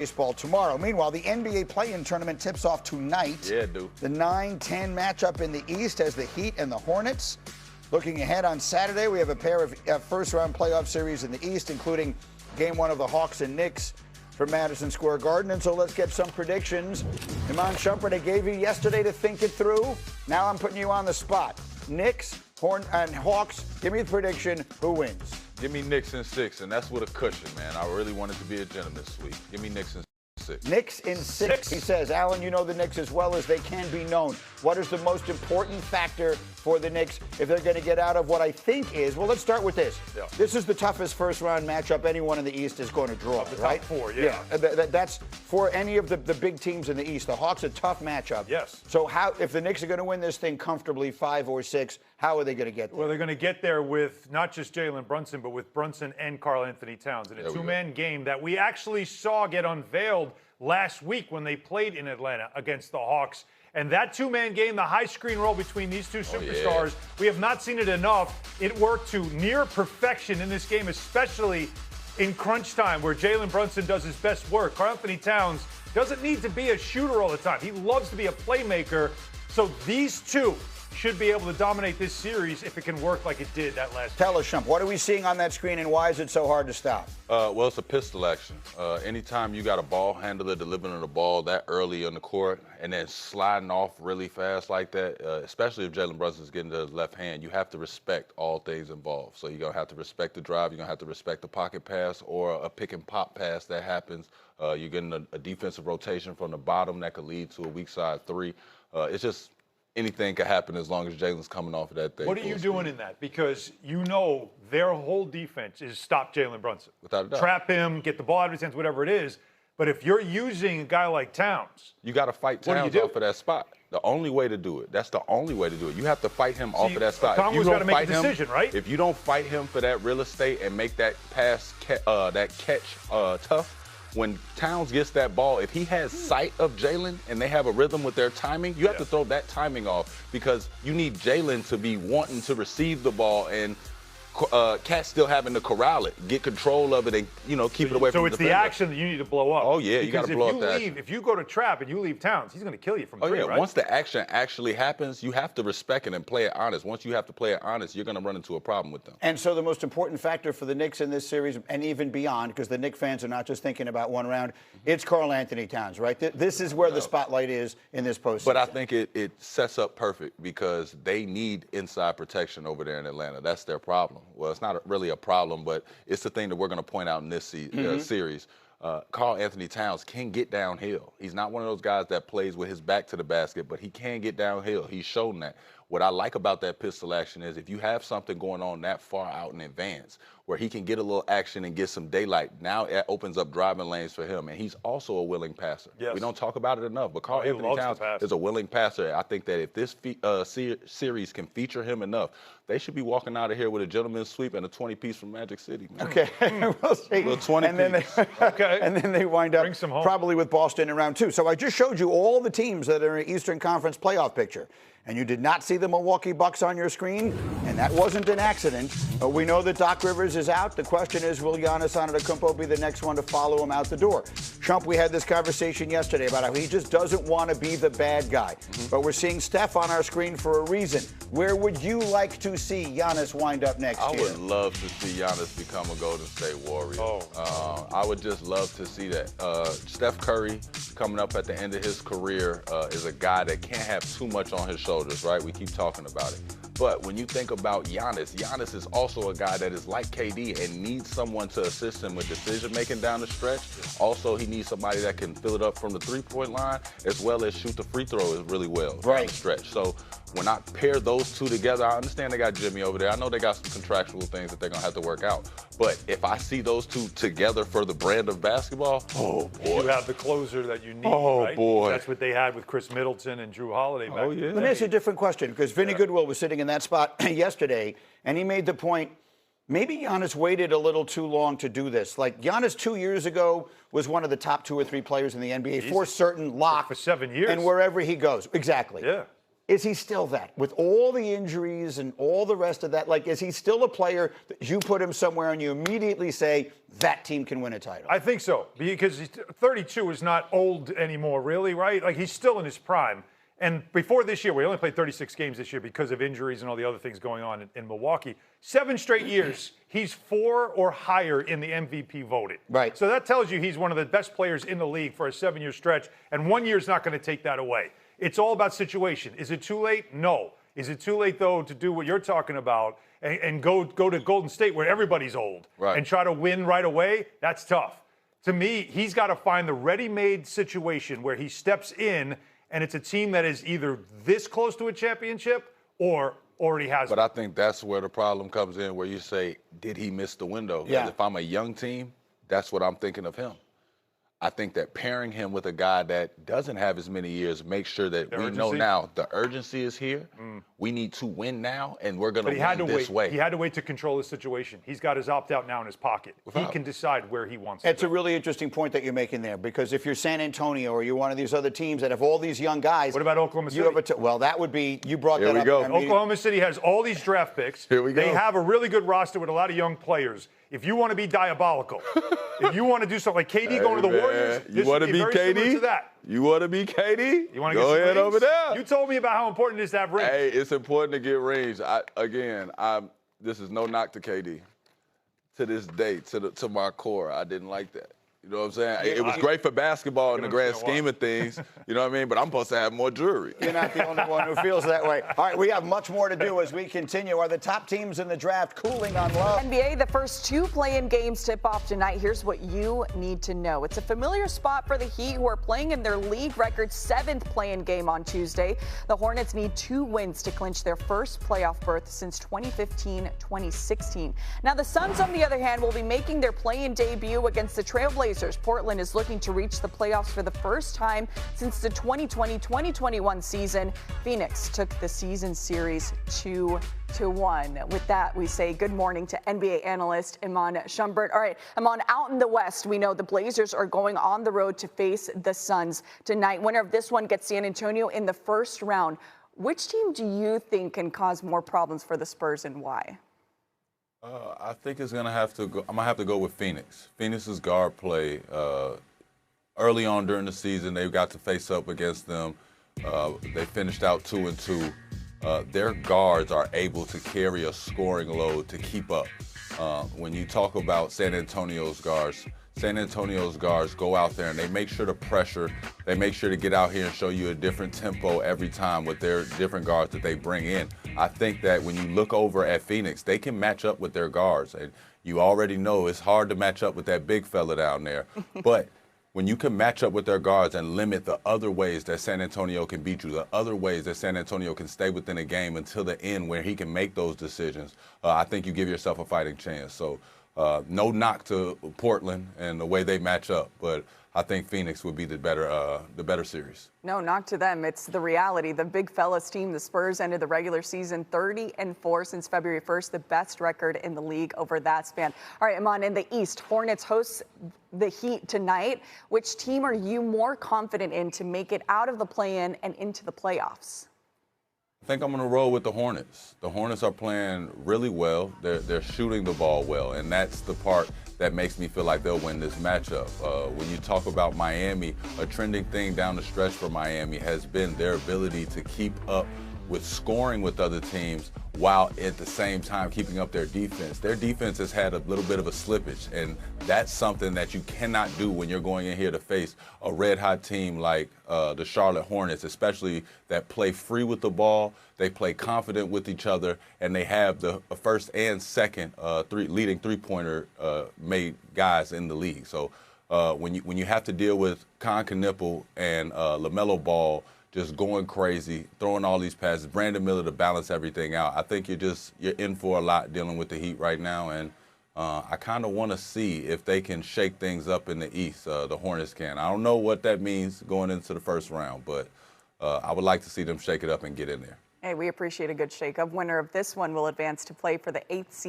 baseball tomorrow. Meanwhile, the NBA play-in tournament tips off tonight. Yeah, dude. The 9-10 matchup in the East as the Heat and the Hornets. Looking ahead on Saturday, we have a pair of first-round playoff series in the East, including Game 1 of the Hawks and Knicks from Madison Square Garden. And so let's get some predictions. Iman Shumpert, I gave you yesterday to think it through. Now I'm putting you on the spot. Knicks, and Hawks, give me the prediction. Who wins? Give me Knicks in 6, and that's with a cushion, man. I really want it to be a gentleman's sweep. Give me Knicks in 6. Knicks in 6. He says, Alan, you know the Knicks as well as they can be known. What is the most important factor for the Knicks if they're going to get out of what I think is, well, let's start with this. Yeah. This is the toughest first-round matchup anyone in the East is going to draw, the right? top 4, yeah. That's for any of the big teams in the East. The Hawks, a tough matchup. Yes. So how, if the Knicks are going to win this thing comfortably, 5 or 6, how are they going to get there? Well, they're going to get there with not just Jalen Brunson, but with Brunson and Karl Anthony Towns in a two-man game that we actually saw get unveiled last week when they played in Atlanta against the Hawks. And that two-man game, the high screen roll between these two superstars, we have not seen it enough. It worked to near perfection in this game, especially in crunch time where Jalen Brunson does his best work. Karl Anthony Towns doesn't need to be a shooter all the time. He loves to be a playmaker. So these two should be able to dominate this series if it can work like it did that last Tell us, Shump, what are we seeing on that screen and why is it so hard to stop? Well, it's a pistol action. Anytime you got a ball handler delivering the ball that early on the court and then sliding off really fast like that, especially if Jalen Brunson's getting to his left hand, you have to respect all things involved. So you're going to have to respect the drive, you're going to have to respect the pocket pass or a pick and pop pass that happens. You're getting a defensive rotation from the bottom that could lead to a weak side 3. It's just anything could happen as long as Jalen's coming off of that thing. What are you doing in that? Because you know their whole defense is stop Jalen Brunson. Without a doubt. Trap him, get the ball out of his hands, whatever it is. But if you're using a guy like Towns, you got to fight Towns off of that spot. The only way to do it. That's the only way to do it. You have to fight him off of that spot. Congo's got to make a decision, right? If you don't fight him for that real estate and make that pass, that catch tough, when Towns gets that ball, if he has sight of Jalen and they have a rhythm with their timing, you have to throw that timing off because you need Jalen to be wanting to receive the ball and Cat still having to corral it, get control of it, and keep it away from the defender. So it's the action that you need to blow up. Oh yeah, you got to blow up that. If you go to trap and you leave Towns, he's going to kill you from 3, right? Once the action actually happens, you have to respect it and play it honest. Once you have to play it honest, you're going to run into a problem with them. And so the most important factor for the Knicks in this series, and even beyond, because the Knicks fans are not just thinking about one round, it's Karl Anthony Towns, right? This is where the spotlight is in this postseason. But I think it sets up perfect because they need inside protection over there in Atlanta. That's their problem. Well, it's not really a problem, but it's the thing that we're going to point out in this series. Karl Anthony Towns can get downhill. He's not one of those guys that plays with his back to the basket, but he can get downhill. He's shown that. What I like about that pistol action is if you have something going on that far out in advance where he can get a little action and get some daylight, now it opens up driving lanes for him. And he's also a willing passer. Yes. We don't talk about it enough, but Karl Anthony Towns is a willing passer. I think that if this series can feature him enough, they should be walking out of here with a gentleman's sweep and a 20-piece from Magic City. Man. Okay, we'll see. A 20-piece. And then they wind up home. probably with Boston in round 2. So I just showed you all the teams that are in the Eastern Conference playoff picture. And you did not see the Milwaukee Bucks on your screen, and that wasn't an accident. We know that Doc Rivers is out. The question is, will Giannis Antetokounmpo be the next one to follow him out the door? Shump, we had this conversation yesterday about how he just doesn't want to be the bad guy. But we're seeing Steph on our screen for a reason. Where would you like to see Giannis wind up next year? I would love to see Giannis become a Golden State Warrior. I would just love to see that. Steph Curry, coming up at the end of his career, is a guy that can't have too much on his shoulders, right? We keep talking about it. But when you think about Giannis, Giannis is also a guy that is like KD and needs someone to assist him with decision-making down the stretch. Also, he needs somebody that can fill it up from the three-point line as well as shoot the free throws really well down the stretch. So when I pair those two together, I understand they got Jimmy over there. I know they got some contractual things that they're going to have to work out. But if I see those two together for the brand of basketball, oh, boy. You have the closer that you need, oh, right? Boy. That's what they had with Chris Middleton and Drew Holiday back Oh, yeah. Let me ask you a different question, because Vinny Goodwill was sitting in that spot yesterday, and he made the point, maybe Giannis waited a little too long to do this. Like, Giannis 2 years ago was one of the top 2 or 3 players in the NBA for certain lock. For 7 years. And wherever he goes. Exactly. Yeah. Is he still that? With all the injuries and all the rest of that, like, is he still a player that you put him somewhere and you immediately say, that team can win a title? I think so, because 32 is not old anymore, really, right? Like, he's still in his prime. And before this year, we only played 36 games this year because of injuries and all the other things going on in Milwaukee. 7 straight years, he's 4 or higher in the MVP voting. Right. So that tells you he's one of the best players in the league for a 7-year stretch, and 1 year is not going to take that away. It's all about situation. Is it too late? No. Is it too late, though, to do what you're talking about and go to Golden State where everybody's old and try to win right away? That's tough. To me, he's got to find the ready-made situation where he steps in and it's a team that is either this close to a championship or already has But it. I think that's where the problem comes in, where you say, did he miss the window? Yeah. If I'm a young team, that's what I'm thinking of him. I think that pairing him with a guy that doesn't have as many years makes sure that we know now the urgency is here. We need to win now, and we're going to win this way. He had to wait to control the situation. He's got his opt-out now in his pocket. He can decide where he wants to It's a really interesting point that you're making there, because if you're San Antonio or you're one of these other teams that have all these young guys. What about Oklahoma City? You have well, that would be, you brought that up. Here we go. Oklahoma City has all these draft picks. Here we go. They have a really good roster with a lot of young players. If you want to be diabolical, if you want to do something like KD going to the Warriors, you want to be KD? To that. You want to be KD? You want to go get ahead rings? over there. You told me about how important it is to have rings. Hey, it's important to get rings. This is no knock to KD. To this day, to my core, I didn't like that. You know what I'm saying? It was great for basketball in the grand scheme of things. You know what I mean? But I'm supposed to have more jewelry. You're not the only one who feels that way. All right, we have much more to do as we continue. Are the top teams in the draft cooling on love? NBA, the first 2 play-in games tip off tonight. Here's what you need to know. It's a familiar spot for the Heat, who are playing in their league record 7th play-in game on Tuesday. The Hornets need 2 wins to clinch their first playoff berth since 2015-2016. Now, the Suns, on the other hand, will be making their play-in debut against the Trailblazers. Portland is looking to reach the playoffs for the first time since the 2020-2021 season. Phoenix took the season series 2-1. With that, we say good morning to NBA analyst Iman Shumpert. All right, Iman, out in the West, we know the Blazers are going on the road to face the Suns tonight. Winner of this one gets San Antonio in the first round. Which team do you think can cause more problems for the Spurs, and why? I think it's gonna have to go. I'm gonna have to go with Phoenix. Phoenix's guard play early on during the season, they got to face up against them. They finished out 2-2. Their guards are able to carry a scoring load to keep up. When you talk about San Antonio's guards go out there and they make sure to pressure. They make sure to get out here and show you a different tempo every time with their different guards that they bring in. I think that when you look over at Phoenix, they can match up with their guards. And you already know it's hard to match up with that big fella down there. But when you can match up with their guards and limit the other ways that San Antonio can beat you, the other ways that San Antonio can stay within a game until the end where he can make those decisions, I think you give yourself a fighting chance. So no knock to Portland and the way they match up, but I think Phoenix would be the better series. No, not to them. It's the reality. The big fellas team, the Spurs, ended the regular season 30-4 since February 1st, the best record in the league over that span. All right, Iman, in the East, Hornets hosts the Heat tonight. Which team are you more confident in to make it out of the play-in and into the playoffs? I think I'm going to roll with the Hornets. The Hornets are playing really well. They're shooting the ball well, and that's the part that makes me feel like they'll win this matchup. When you talk about Miami, a trending thing down the stretch for Miami has been their ability to keep up with scoring with other teams while at the same time keeping up their defense. Their defense has had a little bit of a slippage, and that's something that you cannot do when you're going in here to face a red-hot team like the Charlotte Hornets, especially that play free with the ball, they play confident with each other, and they have the first and second leading three-pointer made guys in the league. So when you have to deal with Con Knipple and LaMelo Ball just going crazy, throwing all these passes, Brandon Miller to balance everything out, I think you're in for a lot dealing with the Heat right now, and I kind of want to see if they can shake things up in the East, the Hornets can. I don't know what that means going into the first round, but I would like to see them shake it up and get in there. Hey, we appreciate a good shake-up. Winner of this one will advance to play for the 8th seed.